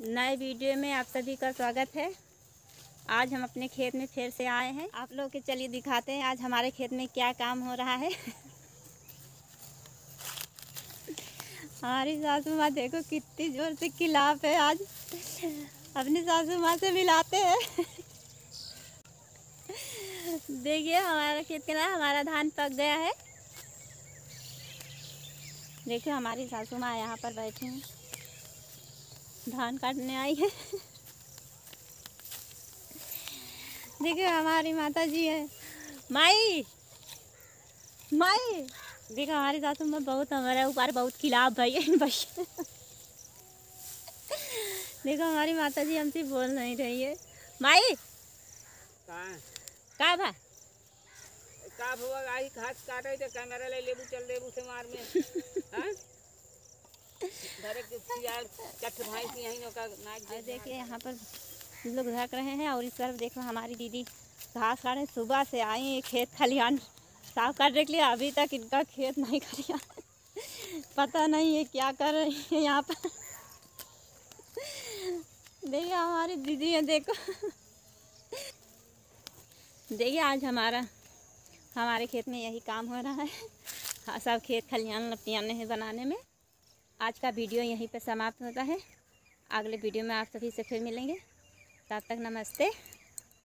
नए वीडियो में आप सभी का स्वागत है। आज हम अपने खेत में फिर से आए हैं। आप लोग के चलिए दिखाते हैं आज हमारे खेत में क्या काम हो रहा है। हमारी सासू माँ देखो कितनी जोर से खिलाफ है। आज अपनी सासू माँ से मिलाते हैं। देखिए हमारा खेत के ना हमारा धान पक गया है। देखिए हमारी सासू माँ यहाँ पर बैठी हैं, धान काटने आई है। देखिए हमारी माता जी है। माई माई देखो हमारी सासू माँ बहुत हमारे ऊपर बहुत खिलाफ भाई है भैया। देखो हमारी माता जी हमसे बोल नहीं रही है। माई का भा का भुआ आई घास काटे तो कैमरा ले लेबू चल देबू से मार में हां धरे के सियाल चट भाई की यहीं का नाक दे। देखिए यहाँ पर लोग ढक रहे हैं और इस तरफ देखो हमारी दीदी घास काटे सुबह से आई है खेत खलिहान साफ करने के लिए। अभी तक इनका खेत नहीं खलिहान पता नहीं है क्या कर रही है यहाँ पर। देखिए हमारी दीदी है देखो। देखिए आज हमारे खेत में यही काम हो रहा है। हाँ, सब खेत खलिहान लपटियाने हैं बनाने में। आज का वीडियो यहीं पर समाप्त होता है। अगले वीडियो में आप सभी से फिर मिलेंगे। तब तक नमस्ते।